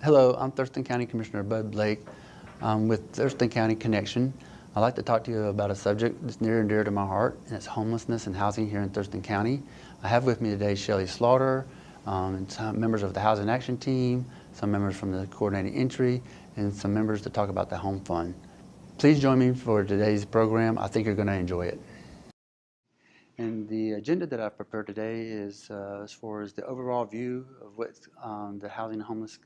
Hello, I'm Thurston County Commissioner Bud Blake with Thurston County Connection. I'd like to talk to you about a subject that's near and dear to my heart, and it's homelessness and housing here in Thurston County. I have with me today Schelli Slaughter, and some members of the Housing Action Team, some members from the Coordinated Entry, and some members to talk about the Home Fund. Please join me for today's program. I think you're going to enjoy it. And the agenda that I've prepared today is as far as the overall view of what the housing and homeless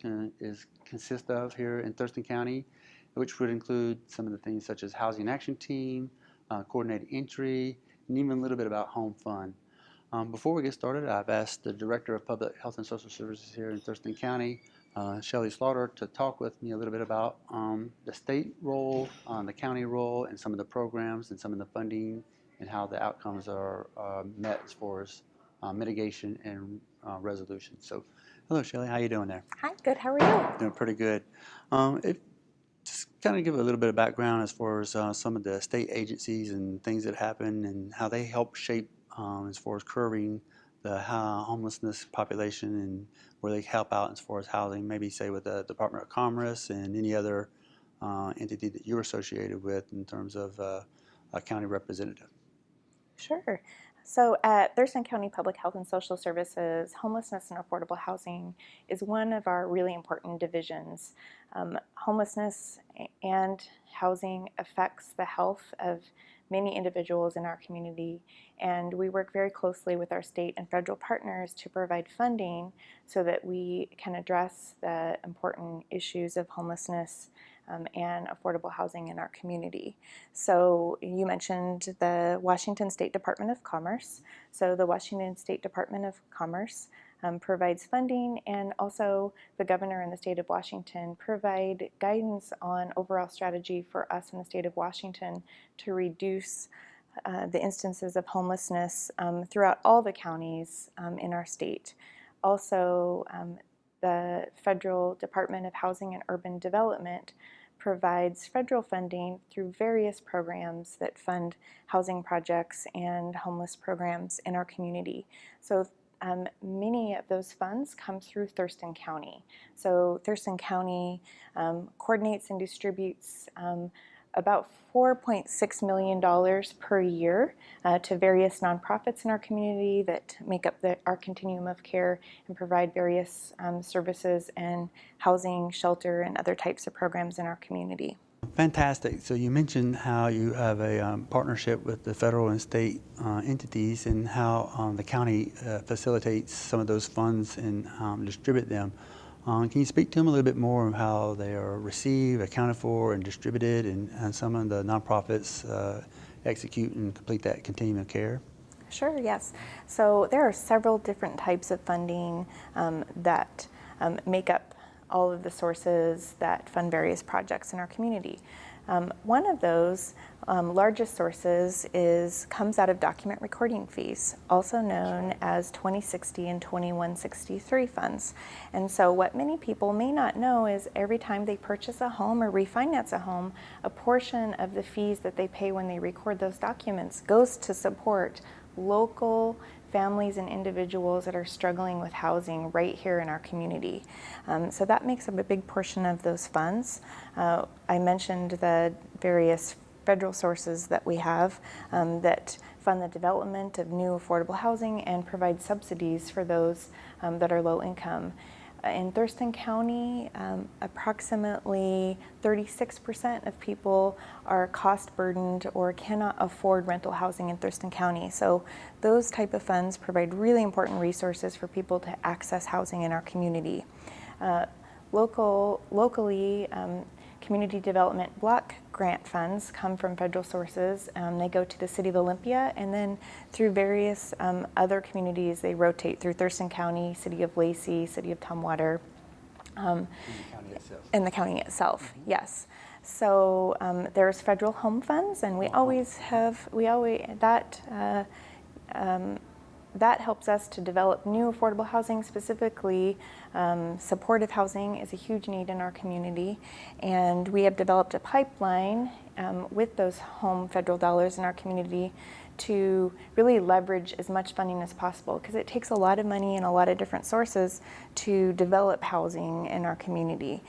consist of here in Thurston County, which would include some of the things such as Housing Action Team, Coordinated Entry, and even a little bit about Home Fund. Before we get started, I've asked the Director of Public Health and Social Services here in Thurston County, Schelli Slaughter, to talk with me a little bit about the state role, the county role, and some of the programs and some of the funding and how the outcomes are met as far as mitigation and resolution. So, hello, Schelli. How you doing there? Hi, good. How are you? Doing pretty good. Just kind of give a little bit of background as far as some of the state agencies and things that happen and how they help shape as far as curbing the homelessness population and where they help out as far as housing, maybe say with the Department of Commerce and any other entity that you're associated with in terms of a county representative. Sure. So at Thurston County Public Health and Social Services, homelessness and affordable housing is one of our really important divisions. Homelessness and housing affects the health of many individuals in our community, and we work very closely with our state and federal partners to provide funding so that we can address the important issues of homelessness and affordable housing in our community. So you mentioned the Washington State Department of Commerce. So the Washington State Department of Commerce provides funding, and also the governor and the state of Washington provide guidance on overall strategy for us in the state of Washington to reduce the instances of homelessness throughout all the counties in our state. Also, the Federal Department of Housing and Urban Development provides federal funding through various programs that fund housing projects and homeless programs in our community. So many of those funds come through Thurston County. So Thurston County coordinates and distributes about $4.6 million per year to various nonprofits in our community that make up our continuum of care and provide various services and housing, shelter, and other types of programs in our community. Fantastic. So you mentioned how you have a partnership with the federal and state entities and how the county facilitates some of those funds and distribute them. Can you speak to them a little bit more of how they are received, accounted for, and distributed, and some of the nonprofits execute and complete that continuum of care? Sure, yes. So there are several different types of funding that make up all of the sources that fund various projects in our community. One of those largest sources comes out of document recording fees, also known as 2060 and 2163 funds. And so what many people may not know is every time they purchase a home or refinance a home, a portion of the fees that they pay when they record those documents goes to support local families and individuals that are struggling with housing right here in our community. So that makes up a big portion of those funds. I mentioned the various federal sources that we have that fund the development of new affordable housing and provide subsidies for those that are low income. In Thurston County, approximately 36% of people are cost burdened or cannot afford rental housing in Thurston County. So those type of funds provide really important resources for people to access housing in our community. Locally, community development block grant funds come from federal sources. They go to the City of Olympia, and then through various other communities, they rotate through Thurston County, City of Lacey, City of Tumwater. In the county itself, yes. So there's federal home funds, and that helps us to develop new affordable housing. Specifically, supportive housing is a huge need in our community, and we have developed a pipeline with those home federal dollars in our community to really leverage as much funding as possible, because it takes a lot of money and a lot of different sources to develop housing in our community.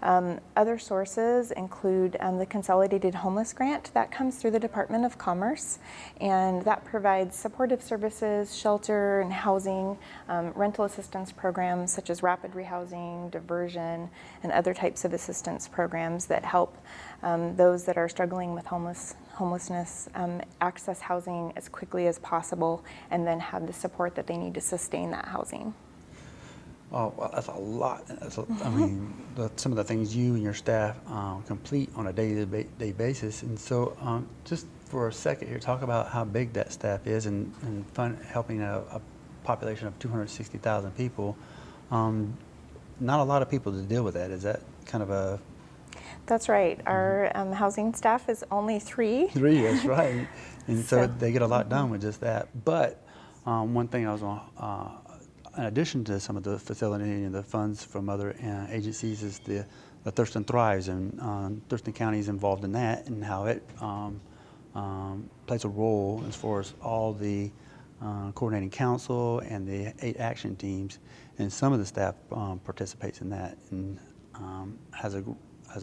Other sources include the Consolidated Homeless Grant that comes through the Department of Commerce, and that provides supportive services, shelter and housing, rental assistance programs such as rapid rehousing, diversion, and other types of assistance programs that help those that are struggling with homelessness access housing as quickly as possible, and then have the support that they need to sustain that housing. Oh, well, that's a lot. I mean, some of the things you and your staff complete on a day-to-day basis. And so just for a second here, talk about how big that staff is and helping a population of 260,000 people. Not a lot of people to deal with that. Is that kind of a... That's right. Our housing staff is only 3. 3, that's right. And so they get a lot done with just that. But one thing I was on... in addition to some of the facility and the funds from other agencies, is the Thurston Thrives, and Thurston County is involved in that, and how it plays a role as far as all the coordinating council and the 8 action teams, and some of the staff participates in that and has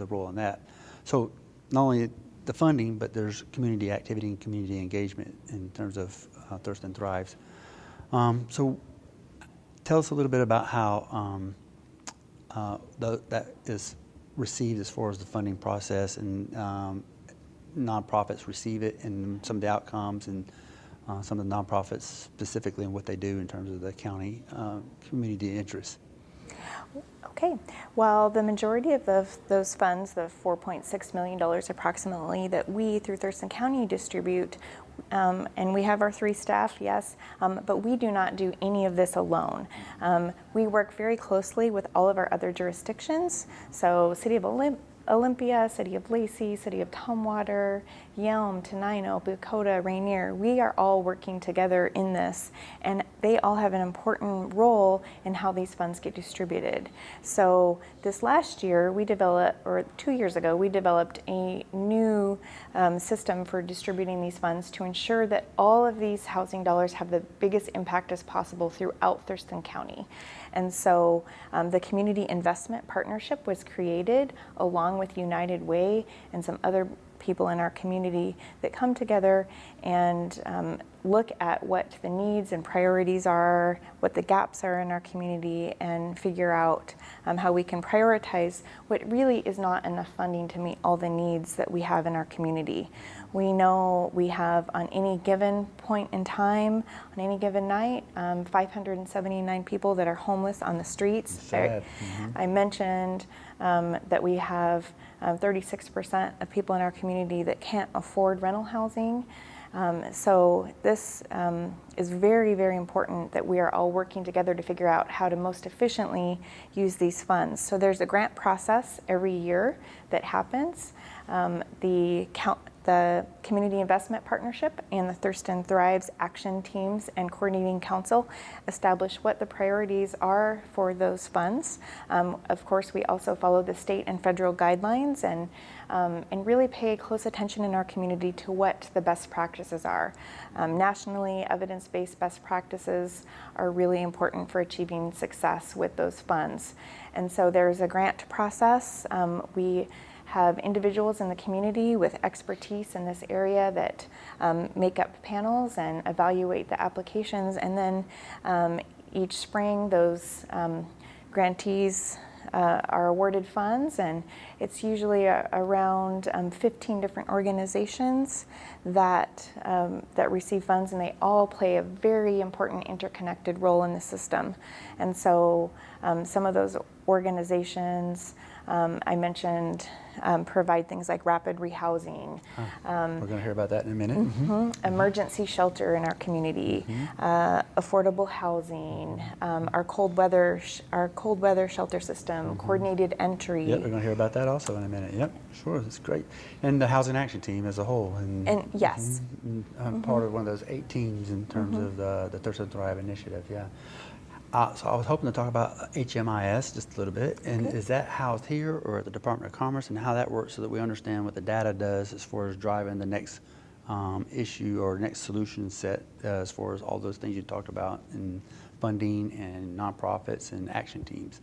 a role in that. So not only the funding, but there's community activity and community engagement in terms of Thurston Thrives. So tell us a little bit about how that is received as far as the funding process, and nonprofits receive it, and some of the outcomes, and some of the nonprofits specifically, and what they do in terms of the county community interests. Okay, well, the majority of those funds, the $4.6 million approximately that we through Thurston County distribute, and we have our 3 staff, yes, but we do not do any of this alone. We work very closely with all of our other jurisdictions, so City of Olympia, City of Lacey, City of Tumwater, Yelm, Tenino, Bucota, Rainier. We are all working together in this, and they all have an important role in how these funds get distributed. So this last year, we developed, or 2 years ago, we developed a new system for distributing these funds to ensure that all of these housing dollars have the biggest impact as possible throughout Thurston County. And so the Community Investment Partnership was created along with United Way and some other people in our community that come together and look at what the needs and priorities are, what the gaps are in our community, and figure out how we can prioritize what really is not enough funding to meet all the needs that we have in our community. We know we have, on any given point in time, on any given night, 579 people that are homeless on the streets. Sad. I mentioned that we have 36% of people in our community that can't afford rental housing. So this is very, very important that we are all working together to figure out how to most efficiently use these funds. So there's a grant process every year that happens. The Community Investment Partnership and the Thurston Thrives action teams and coordinating council establish what the priorities are for those funds. Of course, we also follow the state and federal guidelines and really pay close attention in our community to what the best practices are. Nationally, evidence-based best practices are really important for achieving success with those funds. And so there's a grant process. We have individuals in the community with expertise in this area that make up panels and evaluate the applications, and then each spring those grantees are awarded funds, and it's usually around 15 different organizations that receive funds, and they all play a very important interconnected role in the system. And so some of those organizations I mentioned provide things like rapid rehousing. We're going to hear about that in a minute. Emergency shelter in our community, affordable housing, our cold weather shelter system, coordinated entry. Yep, we're going to hear about that also in a minute. Yep, sure, that's great. And the Housing Action Team as a whole. And yes. I'm part of one of those 8 teams in terms of the Thurston Thrive initiative, yeah. So I was hoping to talk about HMIS just a little bit. And Okay. is that housed here or at the Department of Commerce, and how that works so that we understand what the data does as far as driving the next issue or next solution set as far as all those things you talked about in funding and nonprofits and action teams?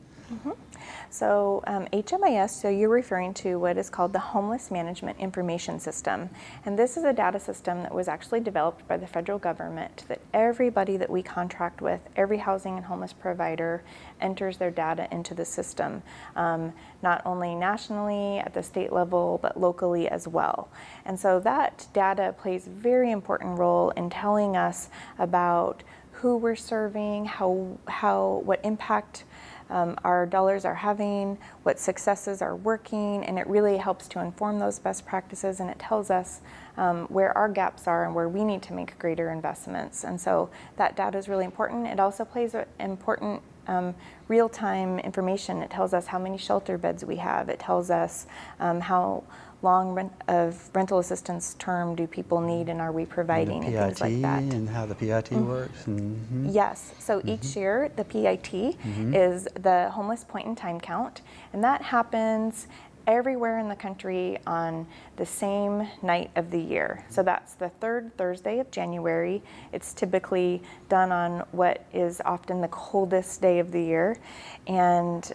So HMIS, so you're referring to what is called the Homeless Management Information System. And this is a data system that was actually developed by the federal government that everybody that we contract with, every housing and homeless provider enters their data into the system, not only nationally at the state level, but locally as well. And so that data plays a very important role in telling us about who we're serving, what impact our dollars are having, what successes are working, and it really helps to inform those best practices, and it tells us where our gaps are and where we need to make greater investments. And so that data is really important. It also plays an important real-time information. It tells us how many shelter beds we have. It tells us how long of rental assistance term do people need, and are we providing, and things like that. And how the PIT works. Mm-hmm. Yes, so each year the PIT is the Homeless Point in Time Count, and that happens everywhere in the country on the same night of the year. So that's the third Thursday of January. It's typically done on what is often the coldest day of the year, and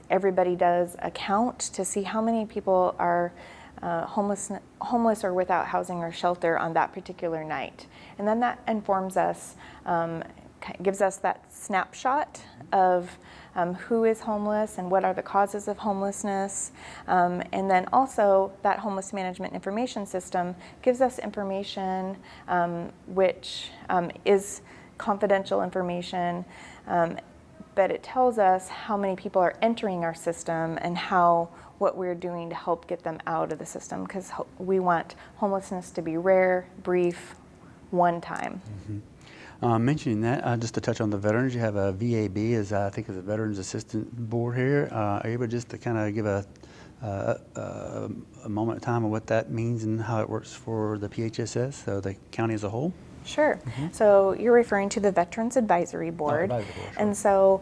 everybody does a count to see how many people are homeless or without housing or shelter on that particular night. And then that informs us, gives us that snapshot of who is homeless and what are the causes of homelessness. And then also that homeless management information system gives us information which is confidential information, but it tells us how many people are entering our system and what we're doing to help get them out of the system, because we want homelessness to be rare, brief, one time. Mentioning that, just to touch on the veterans, you have a VAB, as I think is a Veterans Assistant Board here. Are you able just to kind of give a moment of time of what that means and how it works for the PHSS, so the county as a whole? Sure. So you're referring to the Veterans Advisory Board. Advisory Board, sure. And so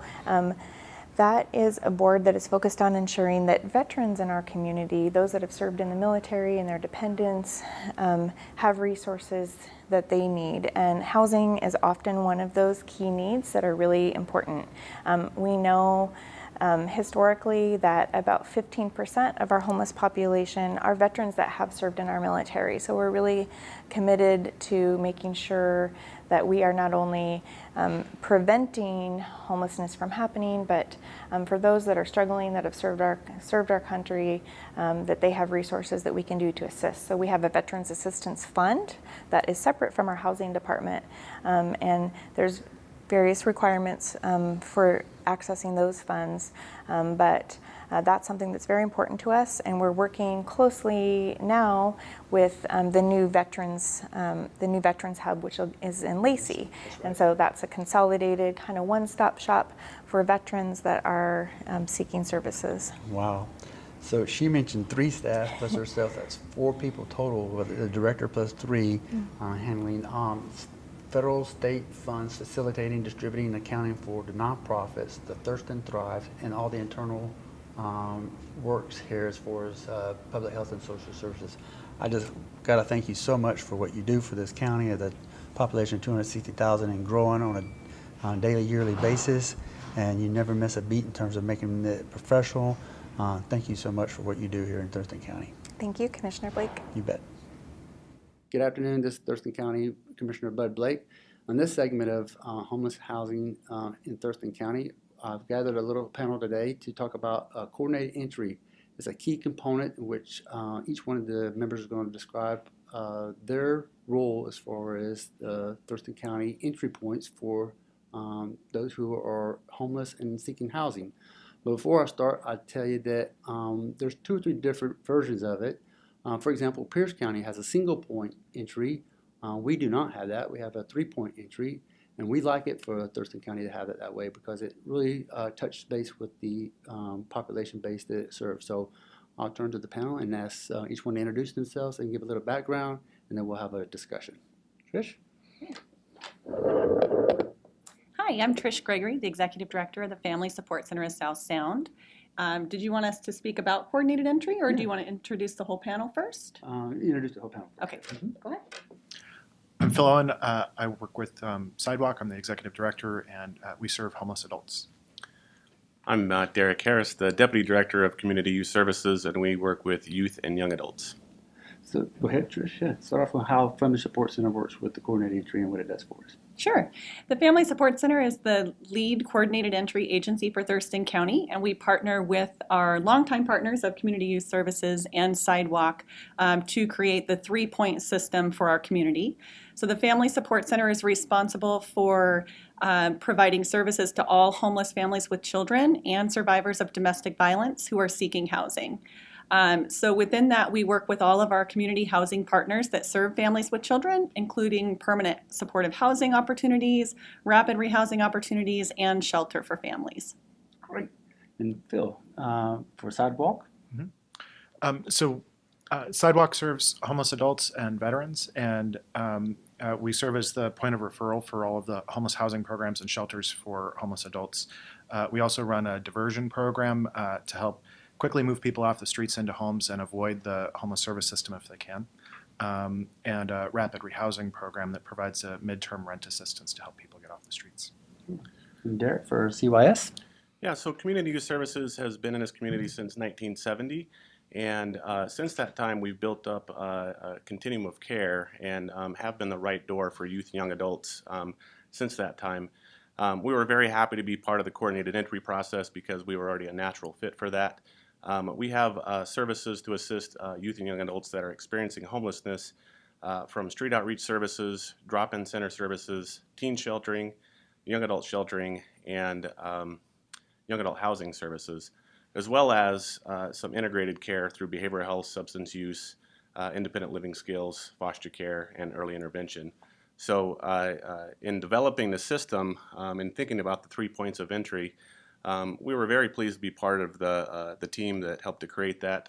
that is a board that is focused on ensuring that veterans in our community, those that have served in the military and their dependents, have resources that they need. And housing is often one of those key needs that are really important. We know historically that about 15% of our homeless population are veterans that have served in our military. So we're really committed to making sure that we are not only preventing homelessness from happening, but for those that are struggling, that have served our country, that they have resources that we can do to assist. So we have a Veterans Assistance Fund that is separate from our housing department, and there's various requirements for accessing those funds, but that's something that's very important to us, and we're working closely now with the new veterans hub, which is in Lacey. Right. And so that's a consolidated kind of one-stop shop for veterans that are seeking services. Wow. So she mentioned 3 staff plus herself. That's 4 people total, with the director plus 3 handling federal, state funds, facilitating, distributing, and accounting for the nonprofits, the Thurston Thrive, and all the internal works here as far as public health and social services. I just got to thank you so much for what you do for this county, at the population of 260,000 and growing on a daily, yearly basis, and you never miss a beat in terms of making it professional. Thank you so much for what you do here in Thurston County. Thank you, Commissioner Blake. You bet. Good afternoon. This is Thurston County Commissioner Bud Blake. On this segment of homeless housing in Thurston County, I've gathered a little panel today to talk about coordinated entry. It's a key component in which each one of the members is going to describe their role as far as the Thurston County entry points for those who are homeless and seeking housing. But before I start, I'll tell you that there's 2 or 3 different versions of it. For example, Pierce County has a single point entry. We do not have that. We have a 3-point entry, and we like it for Thurston County to have it that way because it really touches base with the population base that it serves. So I'll turn to the panel and ask each one to introduce themselves and give a little background, and then we'll have a discussion. Trish? Hi, I'm Trish Gregory, the Executive Director of the Family Support Center of South Sound. Did you want us to speak about coordinated entry, or do you want to introduce the whole panel first? Introduce the whole panel. Okay, go ahead. I'm Phil Owen. I work with Sidewalk. I'm the Executive Director, and we serve homeless adults. I'm Derek Harris, the Deputy Director of Community Youth Services, and we work with youth and young adults. So go ahead, Trish. Yeah, start off with how Family Support Center works with the coordinated entry and what it does for us. Sure. The Family Support Center is the lead coordinated entry agency for Thurston County, and we partner with our longtime partners of Community Youth Services and Sidewalk to create the 3-point system for our community. So the Family Support Center is responsible for providing services to all homeless families with children and survivors of domestic violence who are seeking housing. So within that, we work with all of our community housing partners that serve families with children, including permanent supportive housing opportunities, rapid rehousing opportunities, and shelter for families. Great. And Phil, for Sidewalk? Sidewalk serves homeless adults and veterans, and we serve as the point of referral for all of the homeless housing programs and shelters for homeless adults. We also run a diversion program to help quickly move people off the streets into homes and avoid the homeless service system if they can, and a rapid rehousing program that provides a midterm rent assistance to help people get off the streets. And Derek, for CYS? Yeah, so Community Youth Services has been in this community since 1970, and since that time we've built up a continuum of care and have been the right door for youth and young adults since that time. We were very happy to be part of the coordinated entry process because we were already a natural fit for that. We have services to assist youth and young adults that are experiencing homelessness, from street outreach services, drop-in center services, teen sheltering, young adult sheltering, and young adult housing services, as well as some integrated care through behavioral health, substance use, independent living skills, foster care, and early intervention. So in developing the system and thinking about the 3 points of entry, we were very pleased to be part of the team that helped to create that.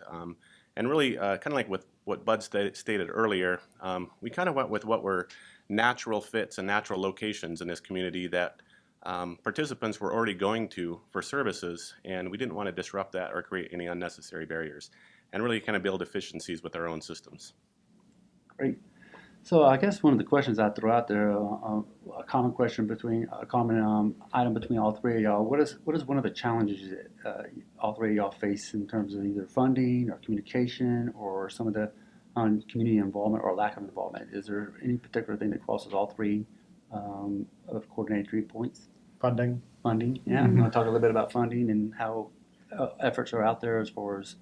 And really, kind of like with what Bud stated earlier, we kind of went with what were natural fits and natural locations in this community that participants were already going to for services, and we didn't want to disrupt that or create any unnecessary barriers, and really kind of build efficiencies with our own systems. Great. So I guess one of the questions I throw out there, a common item between all three of y'all. What is one of the challenges that all three of y'all face in terms of either funding or communication or some of the community involvement or lack of involvement? Is there any particular thing that crosses all three of coordinated 3 points? Funding. Funding, yeah. I'm going to talk a little bit about funding and how efforts are out there as far as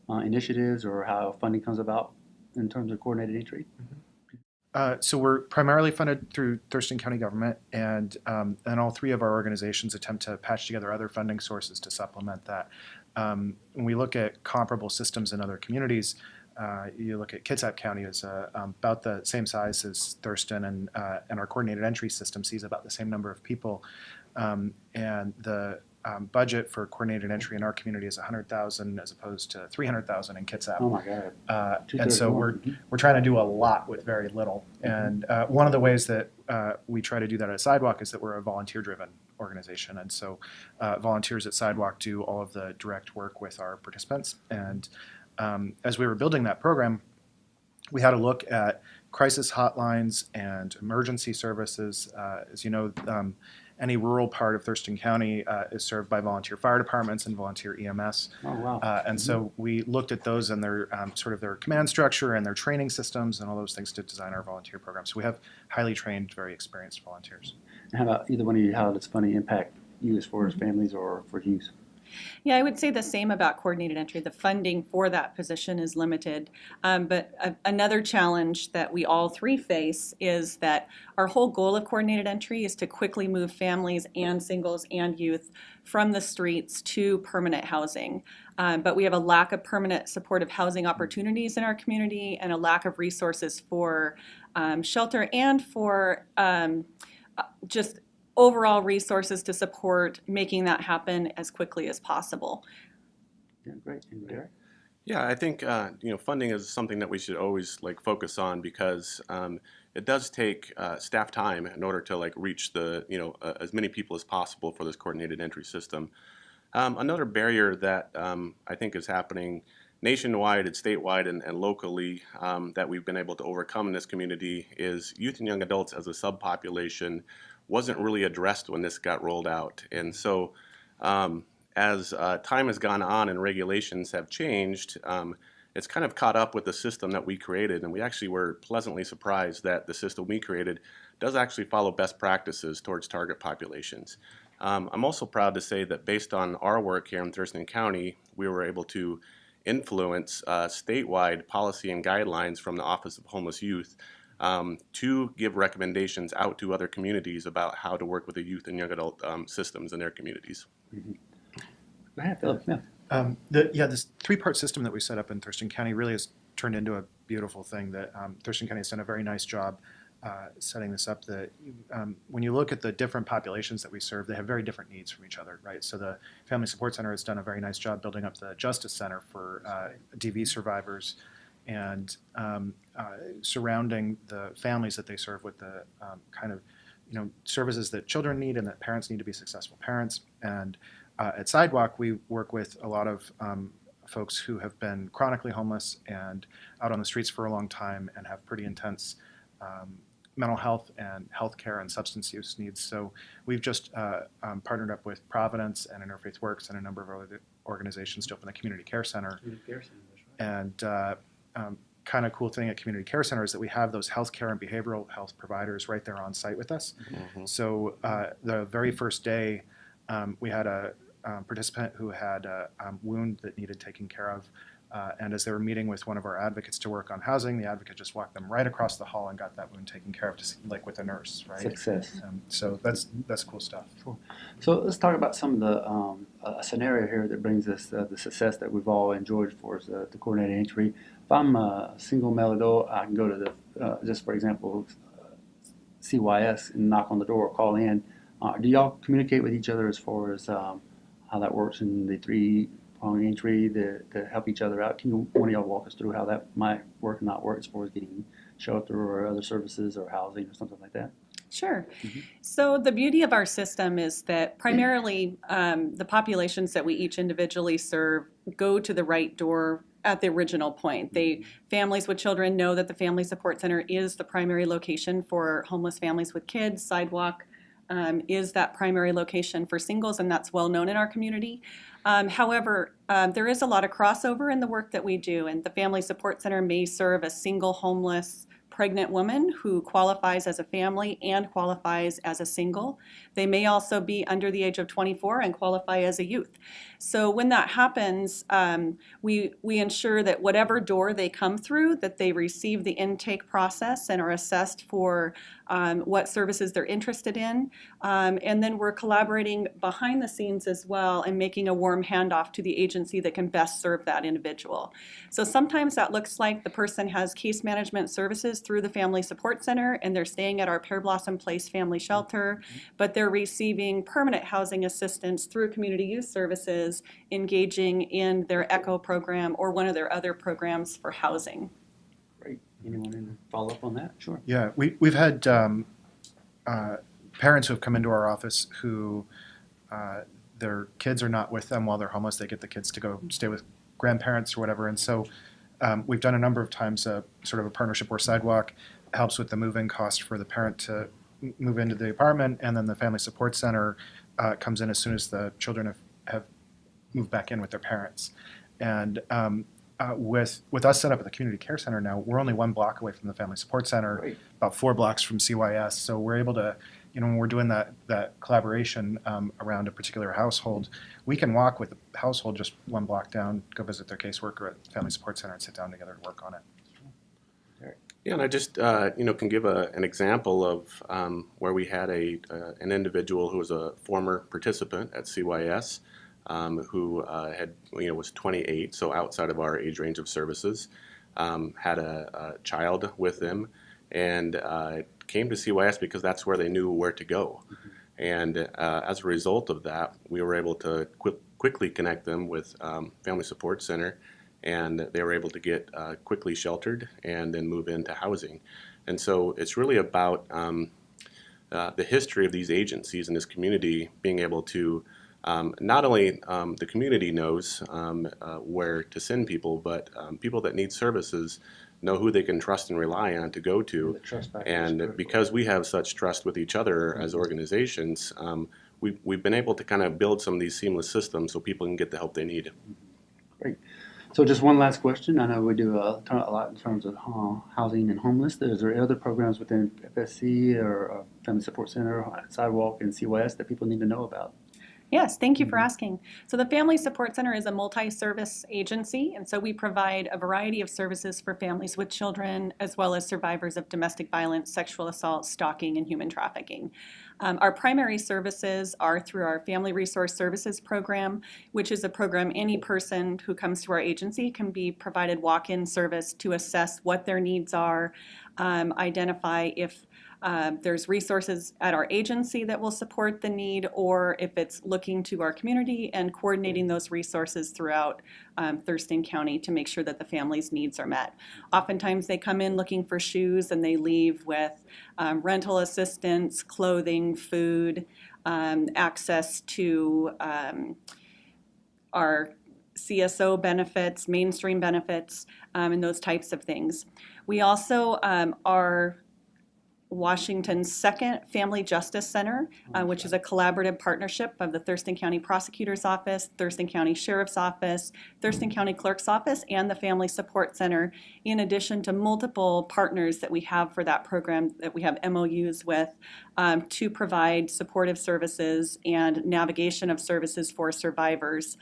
initiatives or how funding comes about in terms of coordinated entry. So we're primarily funded through Thurston County government, and all three of our organizations attempt to patch together other funding sources to supplement that. When we look at comparable systems in other communities, you look at Kitsap County is about the same size as Thurston, and our coordinated entry system sees about the same number of people, and the budget for coordinated entry in our community is $100,000 as opposed to $300,000 in Kitsap. Oh my God! And so we're trying to do a lot with very little. And one of the ways that we try to do that at Sidewalk is that we're a volunteer-driven organization, and so volunteers at Sidewalk do all of the direct work with our participants. And as we were building that program, we had a look at crisis hotlines and emergency services. As you know, any rural part of Thurston County is served by volunteer fire departments and volunteer EMS. Oh, wow. And so we looked at those and their sort of their command structure and their training systems and all those things to design our volunteer program. So we have highly trained, very experienced volunteers. And how about either one of you? How does funding impact you as far as families or for youth? Yeah, I would say the same about coordinated entry. The funding for that position is limited. But another challenge that we all three face is that our whole goal of coordinated entry is to quickly move families and singles and youth from the streets to permanent housing. But we have a lack of permanent supportive housing opportunities in our community and a lack of resources for shelter and for just overall resources to support making that happen as quickly as possible. Yeah, great. And Derek? Yeah, I think funding is something that we should always focus on because it does take staff time in order to like reach the as many people as possible for this coordinated entry system. Another barrier that I think is happening nationwide and statewide and locally that we've been able to overcome in this community is youth and young adults as a subpopulation wasn't really addressed when this got rolled out. And so as time has gone on and regulations have changed, it's kind of caught up with the system that we created, and we actually were pleasantly surprised that the system we created does actually follow best practices towards target populations. I'm also proud to say that based on our work here in Thurston County, we were able to influence statewide policy and guidelines from the Office of Homeless Youth to give recommendations out to other communities about how to work with the youth and young adult systems in their communities. Go ahead, Philip. Yeah. This three-part system that we set up in Thurston County really has turned into a beautiful thing that Thurston County has done a very nice job setting this up. When you look at the different populations that we serve, they have very different needs from each other, right? So the Family Support Center has done a very nice job building up the Justice Center for DV survivors and surrounding the families that they serve with the services that children need and that parents need to be successful parents. And at Sidewalk, we work with a lot of folks who have been chronically homeless and out on the streets for a long time and have pretty intense mental health and healthcare and substance use needs. So we've just partnered up with Providence and Interfaith Works and a number of other organizations to open the Community Care Center. And kind of cool thing at Community Care Center is that we have those healthcare and behavioral health providers right there on site with us. Mm-hmm. So the very first day, we had a participant who had a wound that needed taken care of. And as they were meeting with one of our advocates to work on housing, the advocate just walked them right across the hall and got that wound taken care of, just like with a nurse, right? Success. So that's cool stuff. Cool. So let's talk about some of the a scenario here that brings us the success that we've all enjoyed for us, the coordinated entry. If I'm a single male adult, I can go to the, just for example, CYS and knock on the door or call in. Do y'all communicate with each other as far as how that works in the three-pronged entry to help each other out? Can one of y'all walk us through how that might work and not work as far as getting shelter or other services or housing or something like that? Sure. Mm-hmm. So the beauty of our system is that primarily the populations that we each individually serve go to the right door at the original point. Families with children know that the Family Support Center is the primary location for homeless families with kids. Sidewalk is that primary location for singles, and that's well known in our community. However, there is a lot of crossover in the work that we do, and the Family Support Center may serve a single homeless pregnant woman who qualifies as a family and qualifies as a single. They may also be under the age of 24 and qualify as a youth. So when that happens, we ensure that whatever door they come through, that they receive the intake process and are assessed for what services they're interested in. And then we're collaborating behind the scenes as well and making a warm handoff to the agency that can best serve that individual. So sometimes that looks like the person has case management services through the Family Support Center and they're staying at our Pear Blossom Place Family Shelter, but they're receiving permanent housing assistance through Community Youth Services, engaging in their ECHO program or one of their other programs for housing. Great. Anyone in follow up on that? Sure. Yeah, we've had parents who have come into our office who their kids are not with them while they're homeless. They get the kids to go stay with grandparents or whatever. And so we've done a number of times sort of a partnership where Sidewalk helps with the move-in cost for the parent to move into the apartment, and then the Family Support Center comes in as soon as the children have moved back in with their parents. And with us set up at the Community Care Center now, we're only 1 block away from the Family Support Center, right, about 4 blocks from CYS. So we're able to, when we're doing that collaboration around a particular household, we can walk with the household just 1 block down, go visit their caseworker at the Family Support Center and sit down together and work on it. Yeah, and I just can give an example of where we had an individual who was a former participant at CYS who was 28, so outside of our age range of services, had a child with them, and came to CYS because that's where they knew where to go. Mm-hmm. And as a result of that, we were able to quickly connect them with Family Support Center, and they were able to get quickly sheltered and then move into housing. And so it's really about the history of these agencies in this community being able to not only the community knows where to send people, but people that need services know who they can trust and rely on to go to. And because we have such trust with each other as organizations, we've been able to kind of build some of these seamless systems so people can get the help they need. Great. So just one last question. I know we do a lot in terms of housing and homeless. Is there other programs within FSC or Family Support Center, Sidewalk, and CYS that people need to know about? Yes, thank you for asking. So the Family Support Center is a multi-service agency, and so we provide a variety of services for families with children, as well as survivors of domestic violence, sexual assault, stalking, and human trafficking. Our primary services are through our Family Resource Services program, which is a program any person who comes to our agency can be provided walk-in service to assess what their needs are, identify if there's resources at our agency that will support the need, or if it's looking to our community and coordinating those resources throughout Thurston County to make sure that the family's needs are met. Oftentimes they come in looking for shoes and they leave with rental assistance, clothing, food, access to our CSO benefits, mainstream benefits, and those types of things. We also are Washington's second Family Justice Center, which is a collaborative partnership of the Thurston County Prosecutor's Office, Thurston County Sheriff's Office, Thurston County Clerk's Office, and the Family Support Center, in addition to multiple partners that we have for that program that we have MOUs with to provide supportive services and navigation of services for survivors.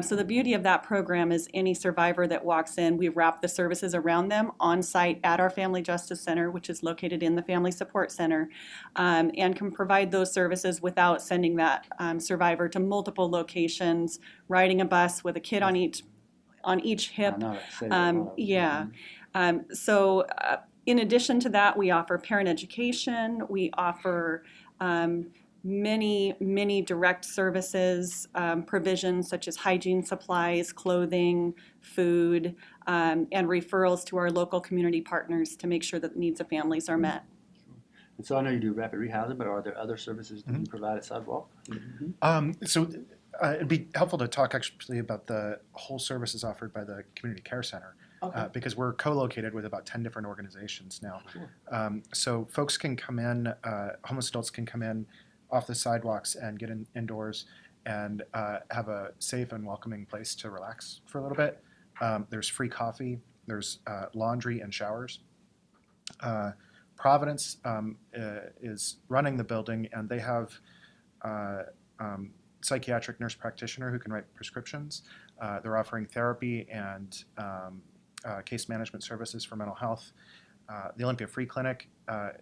So the beauty of that program is any survivor that walks in, we wrap the services around them on site at our Family Justice Center, which is located in the Family Support Center, and can provide those services without sending that survivor to multiple locations, riding a bus with a kid on each hip. I know that city a lot. Yeah. So in addition to that, we offer parent education. We offer many direct services, provisions such as hygiene supplies, clothing, food, and referrals to our local community partners to make sure that the needs of families are met. And so I know you do rapid rehousing, but are there other services that you provide at Sidewalk? It'd be helpful to talk actually about the whole services offered by the Community Care Center. Okay. Because we're co-located with about 10 different organizations now. Sure. So folks can come in, homeless adults can come in off the sidewalks and get indoors and have a safe and welcoming place to relax for a little bit. There's free coffee, there's laundry and showers. Providence is running the building, and they have psychiatric nurse practitioner who can write prescriptions. They're offering therapy and case management services for mental health. The Olympia Free Clinic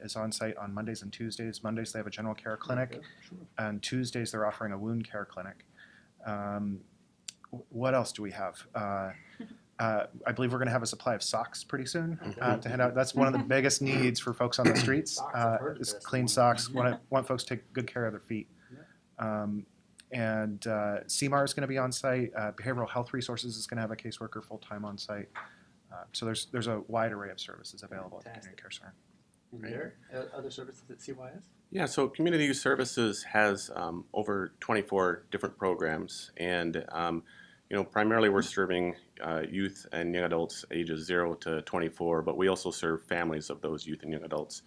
is on site on Mondays and Tuesdays. Mondays they have a general care clinic, Okay, sure. and Tuesdays they're offering a wound care clinic. What else do we have? I believe we're going to have a supply of socks pretty soon to hand out. That's one of the biggest needs for folks on the streets Socks, I've heard is of this. clean socks. Want folks to take good care of their feet. And CMAR is going to be on site. Behavioral Health Resources is going to have a caseworker full-time on site. So there's a wide array of services available at the Community Care Center. And there other services at CYS? Yeah, so Community Youth Services has over 24 different programs, and primarily we're serving youth and young adults ages 0 to 24, but we also serve families of those youth and young adults.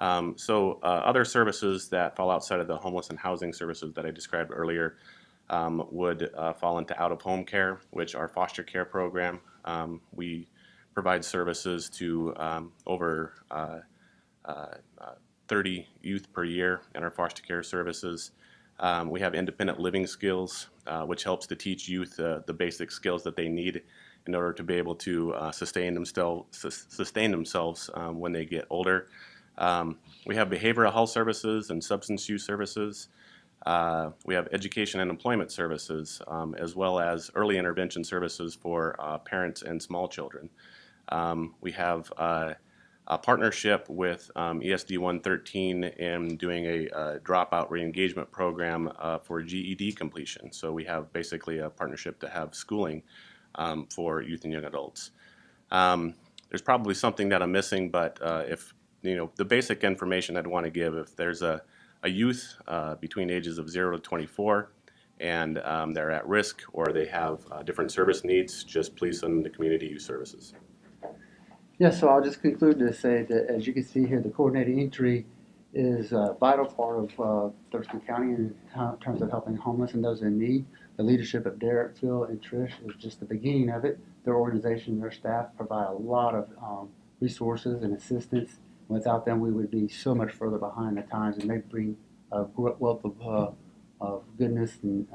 So other services that fall outside of the homeless and housing services that I described earlier would fall into out-of-home care, which our foster care program. We provide services to over 30 youth per year in our foster care services. We have independent living skills, which helps to teach youth the basic skills that they need in order to be able to sustain themselves when they get older. We have behavioral health services and substance use services. We have education and employment services, as well as early intervention services for parents and small children. We have a partnership with ESD 113 in doing a dropout re-engagement program for GED completion. So we have basically a partnership to have schooling for youth and young adults. There's probably something that I'm missing, but if the basic information I'd want to give, if there's a youth between ages of 0 to 24 and they're at risk or they have different service needs, just please send them to Community Youth Services. Yeah, so I'll just conclude to say that, as you can see here, the coordinated entry is a vital part of Thurston County in terms of helping homeless and those in need. The leadership of Derek, Phil, and Trish is just the beginning of it. Their organization, their staff provide a lot of resources and assistance. Without them, we would be so much further behind the times, and they bring a wealth of goodness and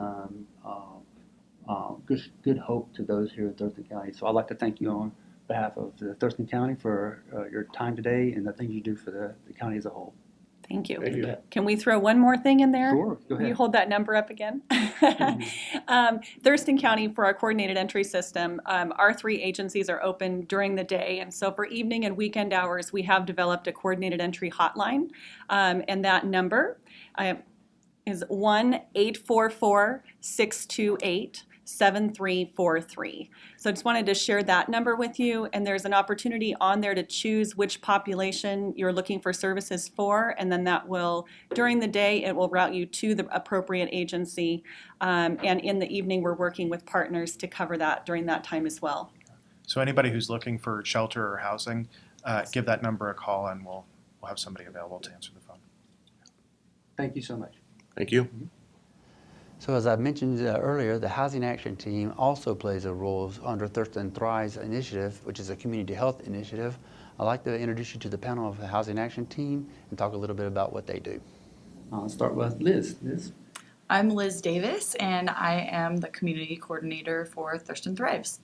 good hope to those here in Thurston County. So I'd like to thank you on behalf of the Thurston County for your time today and the things you do for the county as a whole. Thank you. Thank you. Can we throw one more thing in there? Sure, go Will you ahead. hold that number up again? Thurston County, for our coordinated entry system, our 3 agencies are open during the day. And so for evening and weekend hours, we have developed a coordinated entry hotline. And that number is 1-844-628-7343. So I just wanted to share that number with you, and there's an opportunity on there to choose which population you're looking for services for, and then that will, during the day, it will route you to the appropriate agency, and in the evening, we're working with partners to cover that during that time as well. So anybody who's looking for shelter or housing, give that number a call and we'll have somebody available to answer the phone. Thank you so much. Thank you. So as I mentioned earlier, the Housing Action Team also plays a role under Thurston Thrives Initiative, which is a community health initiative. I'd like to introduce you to the panel of the Housing Action Team and talk a little bit about what they do. I'll start with Liz. Liz? I'm Liz Davis, and I am the community coordinator for Thurston Thrives.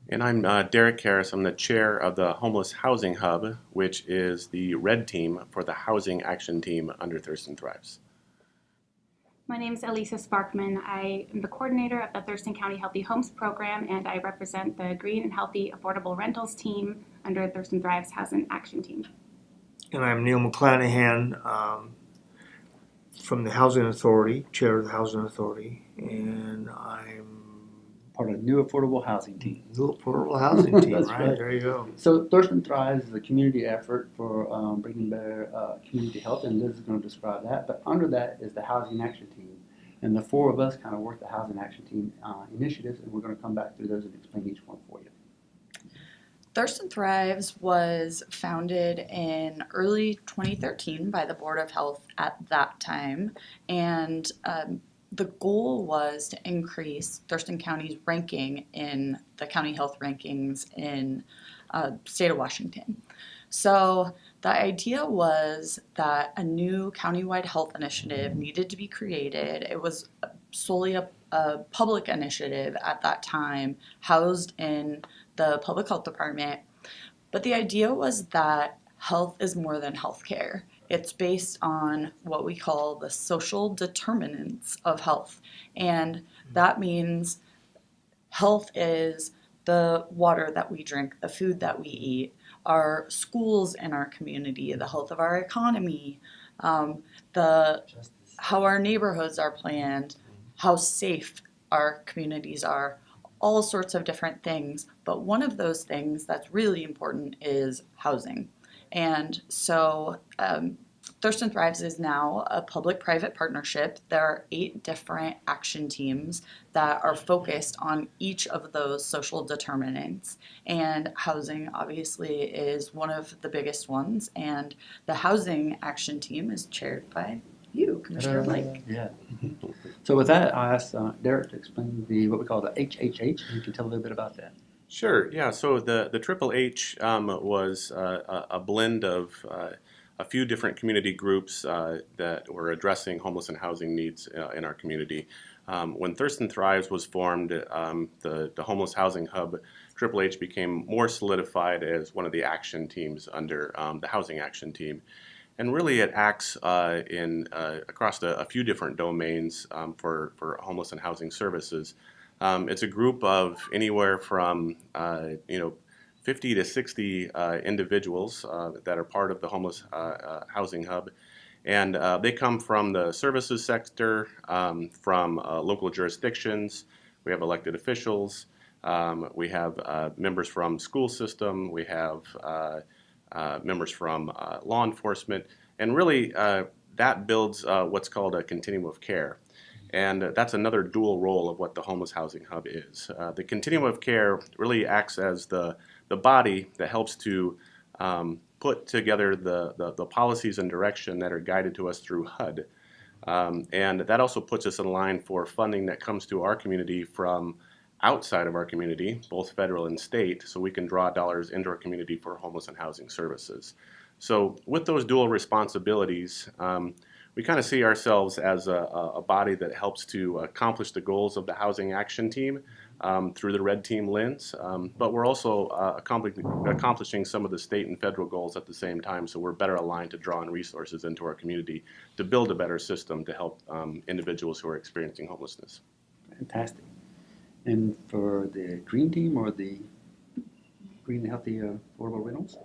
And I'm Derek Harris. I'm the chair of the Homeless Housing Hub, which is the red team for the Housing Action Team under Thurston Thrives. My name is Elisa Sparkman. I am the coordinator of the Thurston County Healthy Homes Program, and I represent the Green and Healthy Affordable Rentals team under Thurston Thrives Housing Action Team. And I'm Neil McClanahan from the Housing Authority, chair of the Housing Authority, and I'm Part of the New Affordable Housing Team. new affordable housing team, That's right? right. There you go. So Thurston Thrives is a community effort for bringing better community health, and Liz is going to describe that. But under that is the Housing Action Team. And the 4 of us kind of work the Housing Action Team initiatives, and we're going to come back through those and explain each one for you. Thurston Thrives was founded in early 2013 by the Board of Health at that time, and the goal was to increase Thurston County's ranking in the county health rankings in state of Washington. So the idea was that a new countywide health initiative needed to be created. It was solely a public initiative at that time, housed in the public health department. But the idea was that health is more than healthcare. It's based on what we call the social determinants of health. And that means health is the water that we drink, the food that we eat, our schools in our community, the health of our economy, how our neighborhoods are planned, how safe our communities are, all sorts of different things. But one of those things that's really important is housing. And so Thurston Thrives is now a public-private partnership. There are 8 different action teams that are focused on each of those social determinants. And housing, obviously, is one of the biggest ones. And the Housing Action Team is chaired by you, Commissioner Blake. Yeah. So with that, I asked Derek to explain what we call the HHH. You can tell a little bit about that. Sure. Yeah. So the Triple H was a blend of a few different community groups that were addressing homeless and housing needs in our community. When Thurston Thrives was formed, the Homeless Housing Hub, Triple H, became more solidified as one of the action teams under the Housing Action Team. And really it acts across a few different domains for homeless and housing services. It's a group of anywhere from 50 to 60 individuals that are part of the Homeless Housing Hub. And they come from the services sector, from local jurisdictions. We have elected officials. We have members from school system. We have members from law enforcement. And really, that builds what's called a continuum of care. And that's another dual role of what the Homeless Housing Hub is. The continuum of care really acts as the body that helps to put together the policies and direction that are guided to us through HUD. And that also puts us in line for funding that comes to our community from outside of our community, both federal and state, so we can draw dollars into our community for homeless and housing services. So with those dual responsibilities, we kind of see ourselves as a body that helps to accomplish the goals of the Housing Action Team through the Red Team lens, but we're also accomplishing some of the state and federal goals at the same time, so we're better aligned to draw in resources into our community to build a better system to help individuals who are experiencing homelessness. Fantastic. And for the Green Team or the Green and Healthy Affordable Rentals?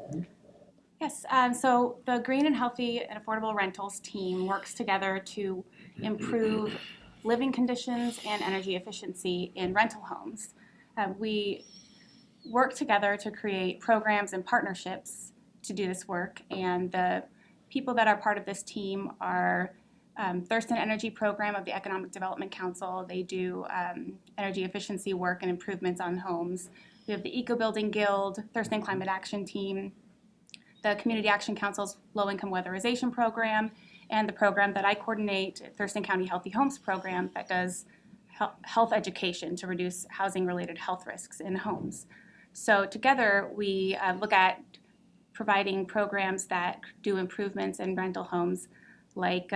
Yes, so the Green and Healthy and Affordable Rentals team works together to improve living conditions and energy efficiency in rental homes. We work together to create programs and partnerships to do this work, and the people that are part of this team are Thurston Energy Program of the Economic Development Council. They do energy efficiency work and improvements on homes. We have the Eco Building Guild, Thurston Climate Action Team, the Community Action Council's Low Income Weatherization Program, and the program that I coordinate, Thurston County Healthy Homes Program, that does health education to reduce housing-related health risks in homes. So together we look at providing programs that do improvements in rental homes, like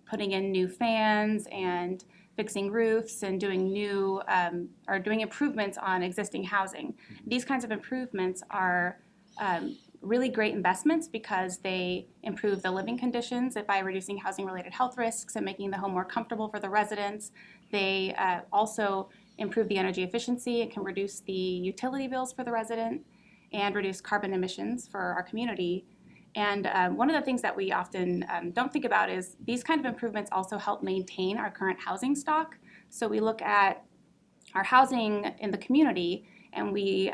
putting in new fans and fixing roofs and doing doing improvements on existing housing. These kinds of improvements are really great investments because they improve the living conditions by reducing housing-related health risks and making the home more comfortable for the residents. They also improve the energy efficiency. It can reduce the utility bills for the resident and reduce carbon emissions for our community. And one of the things that we often don't think about is these kind of improvements also help maintain our current housing stock. So we look at our housing in the community, and we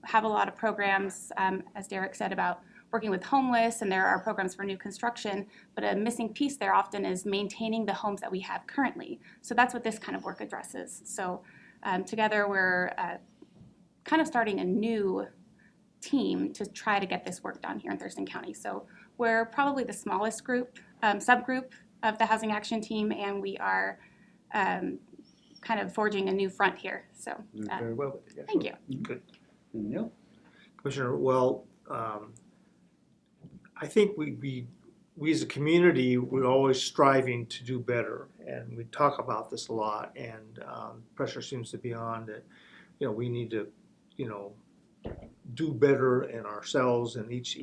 have a lot of programs, as Derek said, about working with homeless, and there are programs for new construction, but a missing piece there often is maintaining the homes that we have currently. So that's what this kind of work addresses. So together we're kind of starting a new team to try to get this work done here in Thurston County. So we're probably the smallest group, subgroup of the Housing Action Team, and we are kind of forging a new front here. So Very well with it. Yes. thank you. Good. Neil? Commissioner, well, I think we as a community, we're always striving to do better, and we talk about this a lot, and pressure seems to be on that, we need to, do better in ourselves and each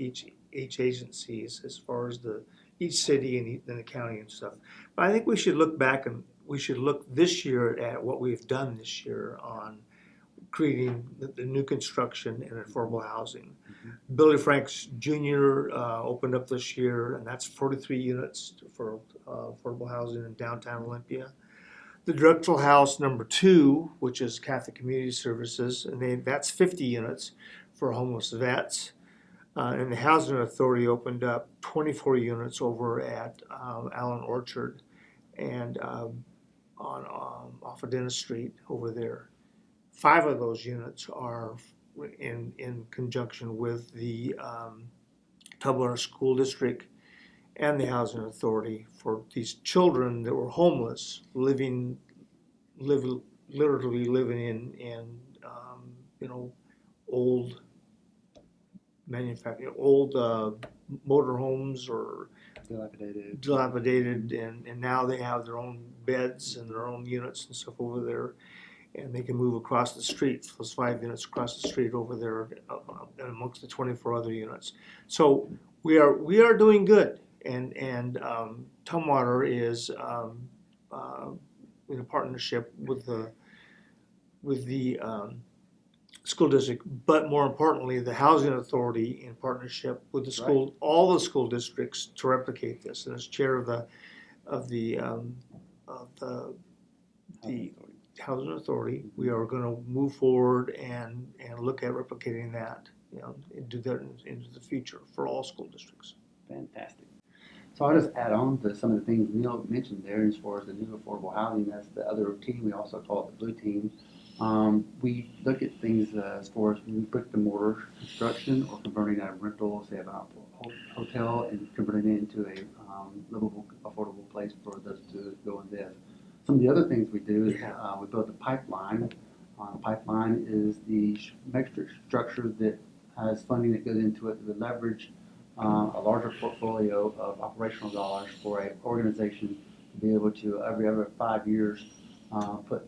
agencies as far as each city and the county and stuff. But I think we should look back and we should look this year at what we've done this year on creating the new construction and affordable housing. Mm-hmm. Billy Franks Jr. Opened up this year, and that's 43 units for affordable housing in downtown Olympia. The Directional House number 2, which is Catholic Community Services, and that's 50 units for homeless vets. And the Housing Authority opened up 24 units over at Allen Orchard and off of Dennis Street over there. 5 of those units are in conjunction with the Tubular School District and the Housing Authority for these children that were homeless, literally living in old motorhomes or dilapidated, and now they have their own beds and their own units and stuff over there, and they can move across the street, those 5 units across the street over there amongst the 24 other units. So we are doing good. And Tumwater is in a partnership with the school district, but more importantly, the Housing Authority in partnership with the school, right, all the school districts to replicate this. And as chair of the Housing Authority. We are going to move forward and look at replicating that, and do that into the future for all school districts. Fantastic. So I'll just add on to some of the things Neil mentioned there as far as the new affordable housing. That's the other team. We also call it the blue team. We look at things as far as brick and mortar construction or converting out of rental, say about a hotel, and converting it into a livable, affordable place for those to go and live. Some of the other things we do is we build a pipeline. Pipeline is the metric structure that has funding that goes into it to leverage a larger portfolio of operational dollars for an organization to be able to every 5 years put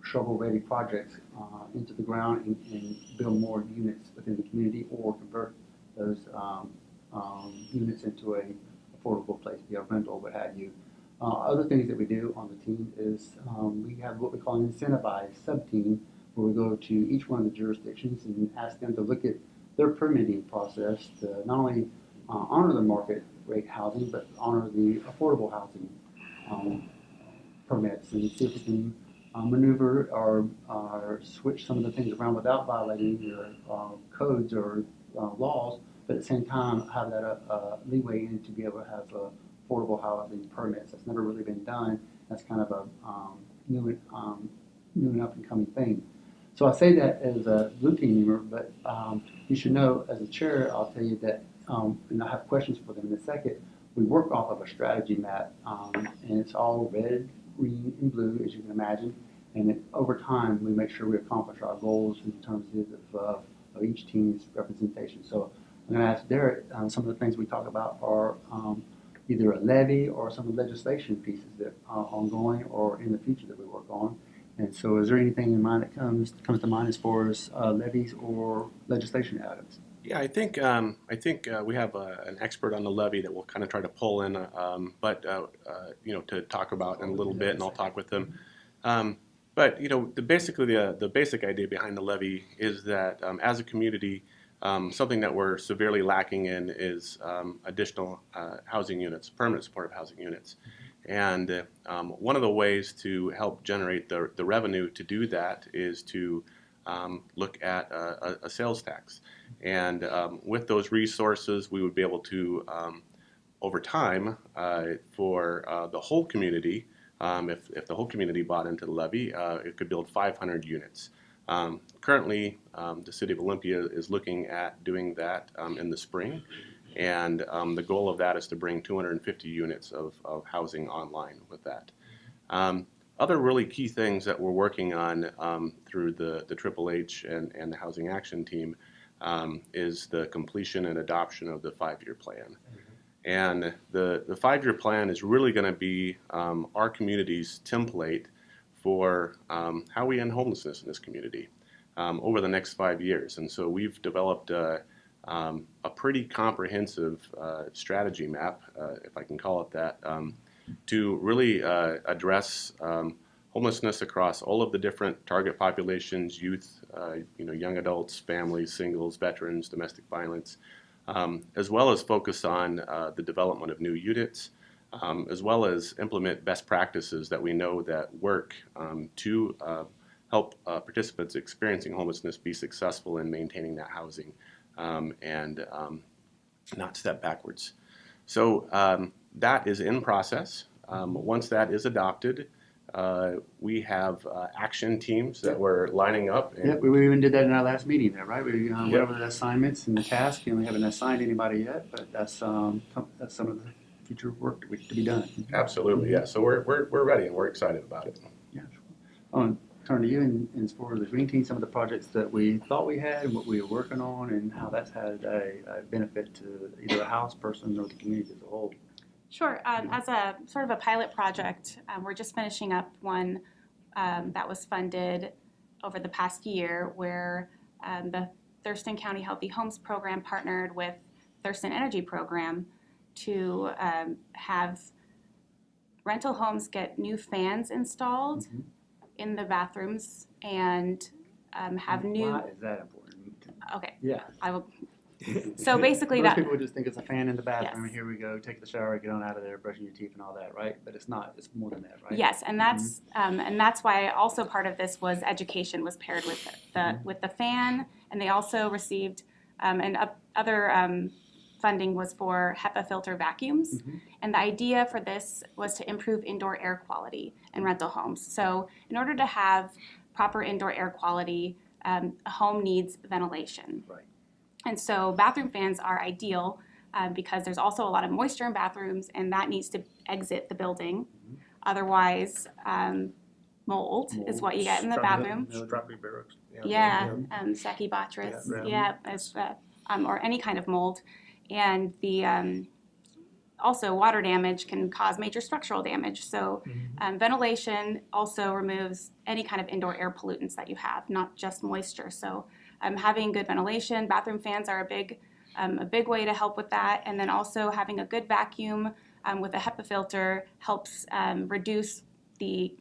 shovel-ready projects into the ground and build more units within the community or convert those units into a affordable place, be a rental, what have you. Other things that we do on the team is we have what we call an incentivized sub-team where we go to each one of the jurisdictions and ask them to look at their permitting process to not only honor the market rate housing, but honor the affordable housing permits and see if we can maneuver or switch some of the things around without violating your codes or laws, but at the same time have that leeway in to be able to have affordable housing permits. That's never really been done. That's kind of a new and up and coming thing. So I say that as a blue team member, but you should know as a chair, I'll tell you that, and I have questions for them in a second, we work off of a strategy map, and it's all red, green, and blue, as you can imagine. And over time, we make sure we accomplish our goals in terms of each team's representation. So I'm going to ask Derek, some of the things we talk about are either a levy or some of the legislation pieces that are ongoing or in the future that we work on. And so is there anything in mind that comes to mind as far as levies or legislation items? Yeah, I think we have an expert on the levy that we'll kind of try to pull in, to talk about in a little bit, and I'll talk with them. But the basic idea behind the levy is that as a community, something that we're severely lacking in is additional housing units, permanent supportive housing units. And one of the ways to help generate the revenue to do that is to look at a sales tax. And with those resources, we would be able to, over time, for the whole community, if the whole community bought into the levy, it could build 500 units. Currently, the City of Olympia is looking at doing that in the spring. And the goal of that is to bring 250 units of housing online with that. Other really key things that we're working on through the Triple H and the Housing Action Team is the completion and adoption of the 5-year plan. And the 5-year plan is really going to be our community's template for how we end homelessness in this community over the next 5 years. And so we've developed a pretty comprehensive strategy map, if I can call it that, to really address homelessness across all of the different target populations: youth, young adults, families, singles, veterans, domestic violence, as well as focus on the development of new units, as well as implement best practices that we know that work to help participants experiencing homelessness be successful in maintaining that housing and not step backwards. So that is in process. Once that is adopted, we have action teams that we're lining up. Yep, we even did that in our last meeting there, right? We went over the assignments and the tasks, and we haven't assigned anybody yet, but that's some of the future work to be done. Absolutely, yeah. So we're ready and we're excited about it. Yeah, sure. I want to turn to you and as far as the Green Team, some of the projects that we thought we had and what we were working on and how that's had a benefit to either a house person or the community as a whole. Sure. As a sort of a pilot project, we're just finishing up one that was funded over the past year where the Thurston County Healthy Homes Program partnered with Thurston Energy Program to have rental homes get new fans installed in the bathrooms and have new... Why is that important? Okay. Yeah. I will So basically Most that, people would just think it's a fan in the bathroom, Yes. and here we go, take the shower, get on out of there, brushing your teeth and all that, right? But it's not, it's more than that, right? yes, and that's why also part of this was education was paired with the fan, and they also received other funding was for HEPA filter vacuums, and the idea for this was to improve indoor air quality in rental homes. So in order to have proper indoor air quality, a home needs ventilation. Right. And so bathroom fans are ideal because there's also a lot of moisture in bathrooms, and that needs to exit the building. Otherwise, mold is what you get in the bathroom. Strawberry barracks. Yeah, Stachybotrys, or any kind of mold. And the also water damage can cause major structural damage. So ventilation also removes any kind of indoor air pollutants that you have, not just moisture. So having good ventilation, bathroom fans are a big way to help with that. And then also having a good vacuum with a HEPA filter helps reduce the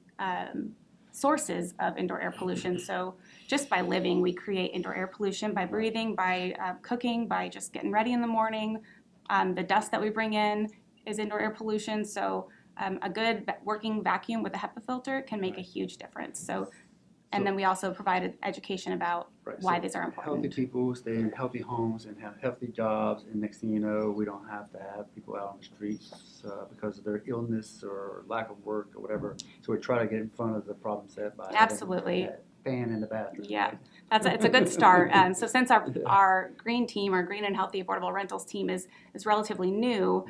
sources of indoor air pollution. So just by living, we create indoor air pollution by breathing, by cooking, by just getting ready in the morning. The dust that we bring in is indoor air pollution. So a good working vacuum with a HEPA filter can make a huge difference. So, and then we also provided education about why these are important. Healthy people stay in healthy homes and have healthy jobs, and next thing you know, we don't have to have people out on the streets because of their illness or lack of work or whatever. So we try to get in front of the problem set by Absolutely. having that fan in the bathroom. Yeah, it's a good start. So since our green team, our green and healthy affordable rentals team is relatively new,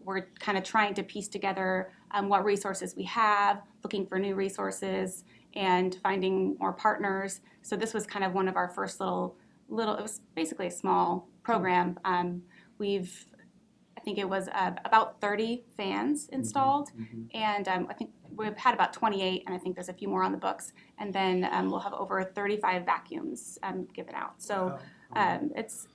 we're kind of trying to piece together what resources we have, looking for new resources, and finding more partners. So this was kind of one of our first little. It was basically a small program. I think it was about 30 fans installed, and I think we've had about 28, and I think there's a few more on the books. And then we'll have over 35 vacuums given out. So it's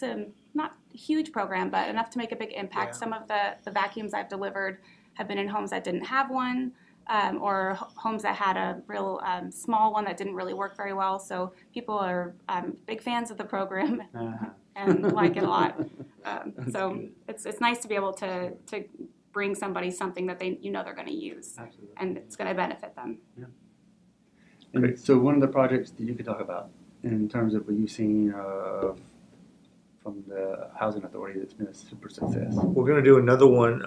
a not a huge program, but enough to make a big impact. Some of the vacuums I've delivered have been in homes that didn't have one, or homes that had a real small one that didn't really work very well. So people are big fans of the program and like it a lot. So it's nice to be able to bring somebody something that they're going to use. Absolutely. And it's going to benefit them. Yeah. And so one of the projects that you could talk about in terms of what you've seen from the Housing Authority that's been a super success. We're going to do another one.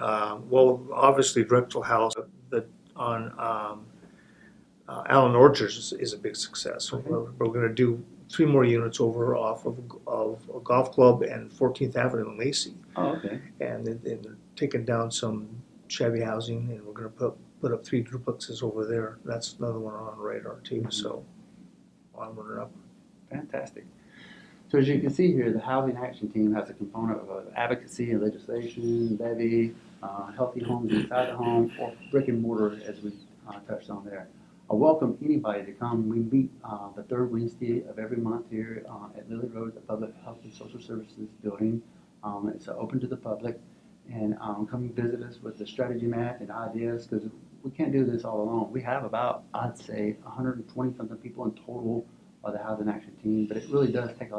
Well, obviously, Drexel House on Allen Orchards is a big success. So we're going to do 3 more units over off of a golf club and 14th Avenue in Lacey. Oh, okay. And they're taking down some shabby housing, and we're going to put up 3 duplexes over there. That's another one on the radar too. So onward and up. Fantastic. So as you can see here, the Housing Action Team has a component of advocacy and legislation, levy, healthy homes inside the home, or brick and mortar, as we touched on there. I welcome anybody to come. We meet the 3rd Wednesday of every month here at Lily Road, the Public Health and Social Services building. It's open to the public, and come visit us with the strategy map and ideas, because we can't do this all alone. We have about, I'd say, 120 something people in total of the Housing Action Team, but it really does take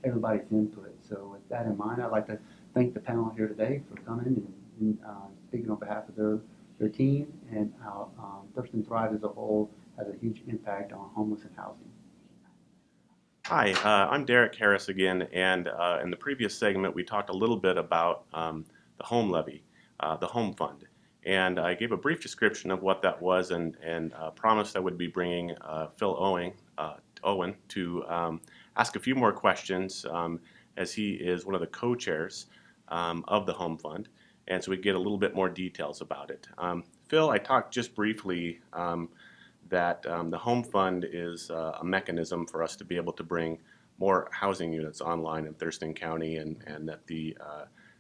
everybody's input. So with that in mind, I'd like to thank the panel here today for coming and speaking on behalf of their team, and how Thurston Thrive as a whole has a huge impact on homeless and housing. Hi, I'm Derek Harris again, and in the previous segment we talked a little bit about the home levy, the home fund, and I gave a brief description of what that was, and promised I would be bringing Owen to ask a few more questions, as he is one of the co-chairs of the home fund, and so we get a little bit more details about it. Phil, I talked just briefly that the home fund is a mechanism for us to be able to bring more housing units online in Thurston County, and that the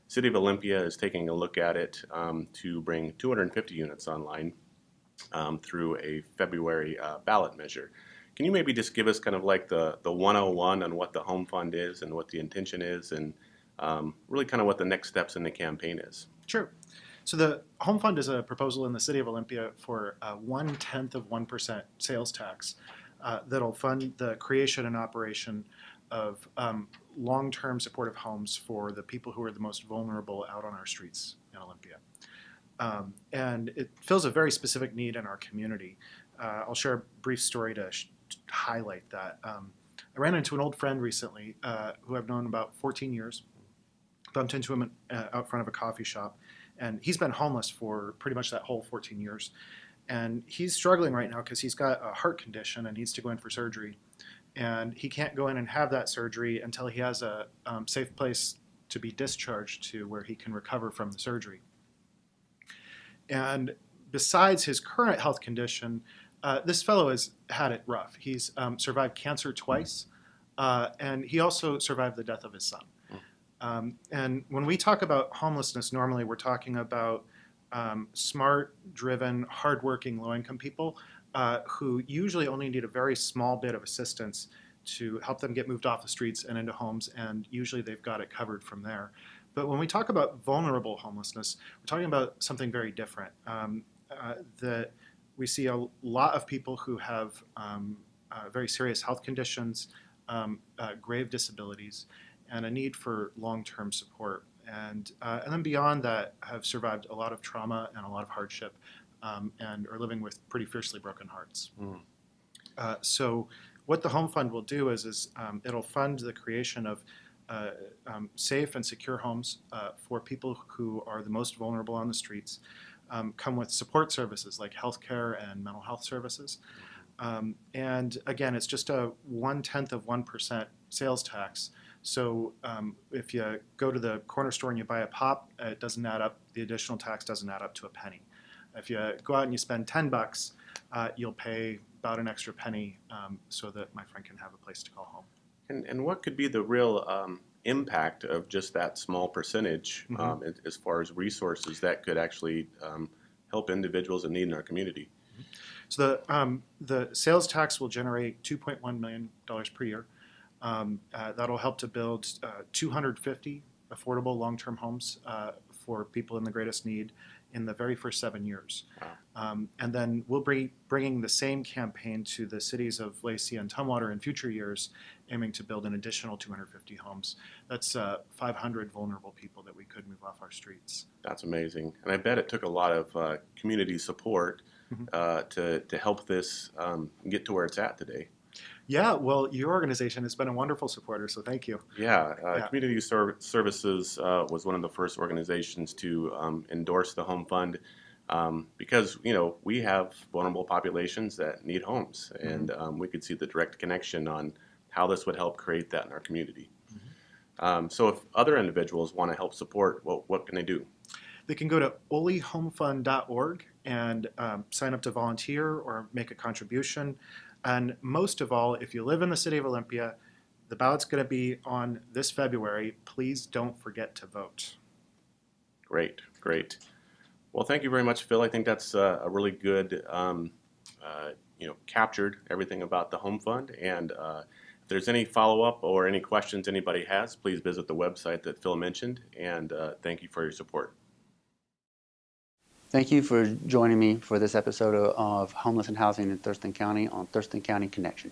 City of Olympia is taking a look at it to bring 250 units online through a February ballot measure. Can you maybe just give us kind of like the 101 on what the home fund is and what the intention is, and really kind of what the next steps in the campaign is? Sure. So the home fund is a proposal in the City of Olympia for 1/10 of 1% sales tax that'll fund the creation and operation of long-term supportive homes for the people who are the most vulnerable out on our streets in Olympia. And it fills a very specific need in our community. I'll share a brief story to highlight that. I ran into an old friend recently who I've known about 14 years. Bumped into him out front of a coffee shop, and he's been homeless for pretty much that whole 14 years. And he's struggling right now because he's got a heart condition and needs to go in for surgery. And he can't go in and have that surgery until he has a safe place to be discharged to where he can recover from the surgery. And besides his current health condition, this fellow has had it rough. He's survived cancer twice, and he also survived the death of his son. And when we talk about homelessness, normally we're talking about smart, driven, hardworking, low-income people who usually only need a very small bit of assistance to help them get moved off the streets and into homes, and usually they've got it covered from there. But when we talk about vulnerable homelessness, we're talking about something very different. That we see a lot of people who have very serious health conditions, grave disabilities, and a need for long-term support. And then beyond that, have survived a lot of trauma and a lot of hardship, and are living with pretty fiercely broken hearts. So what the Home Fund will do is it'll fund the creation of safe and secure homes for people who are the most vulnerable on the streets, come with support services like healthcare and mental health services. And again, it's just a 0.1% sales tax. So if you go to the corner store and you buy a pop, it doesn't add up, the additional tax doesn't add up to a penny. If you go out and you spend $10, you'll pay about an extra penny so that my friend can have a place to call home. And what could be the real impact of just that small percentage as far as resources that could actually help individuals in need in our community? So the sales tax will generate $2.1 million per year. That'll help to build 250 affordable long-term homes for people in the greatest need in the very first 7 years. Wow. And then we'll be bringing the same campaign to the cities of Lacey and Tumwater in future years, aiming to build an additional 250 homes. That's 500 vulnerable people that we could move off our streets. That's amazing. And I bet it took a lot of community support to help this get to where it's at today. Yeah, well, your organization has been a wonderful supporter, so thank you. Yeah, Community Youth Services was one of the first organizations to endorse the Home Fund because, you know, we have vulnerable populations that need homes, and we could see the direct connection on how this would help create that in our community. So if other individuals want to help support, what can they do? They can go to olihomefund.org and sign up to volunteer or make a contribution. And most of all, if you live in the city of Olympia, the ballot's going to be on this February. Please don't forget to vote. Great, great. Well, thank you very much, Phil. I think that's a really good, captured everything about the Home Fund. And if there's any follow-up or any questions anybody has, please visit the website that Phil mentioned. And thank you for your support. Thank you for joining me for this episode of Homeless and Housing in Thurston County on Thurston County Connection.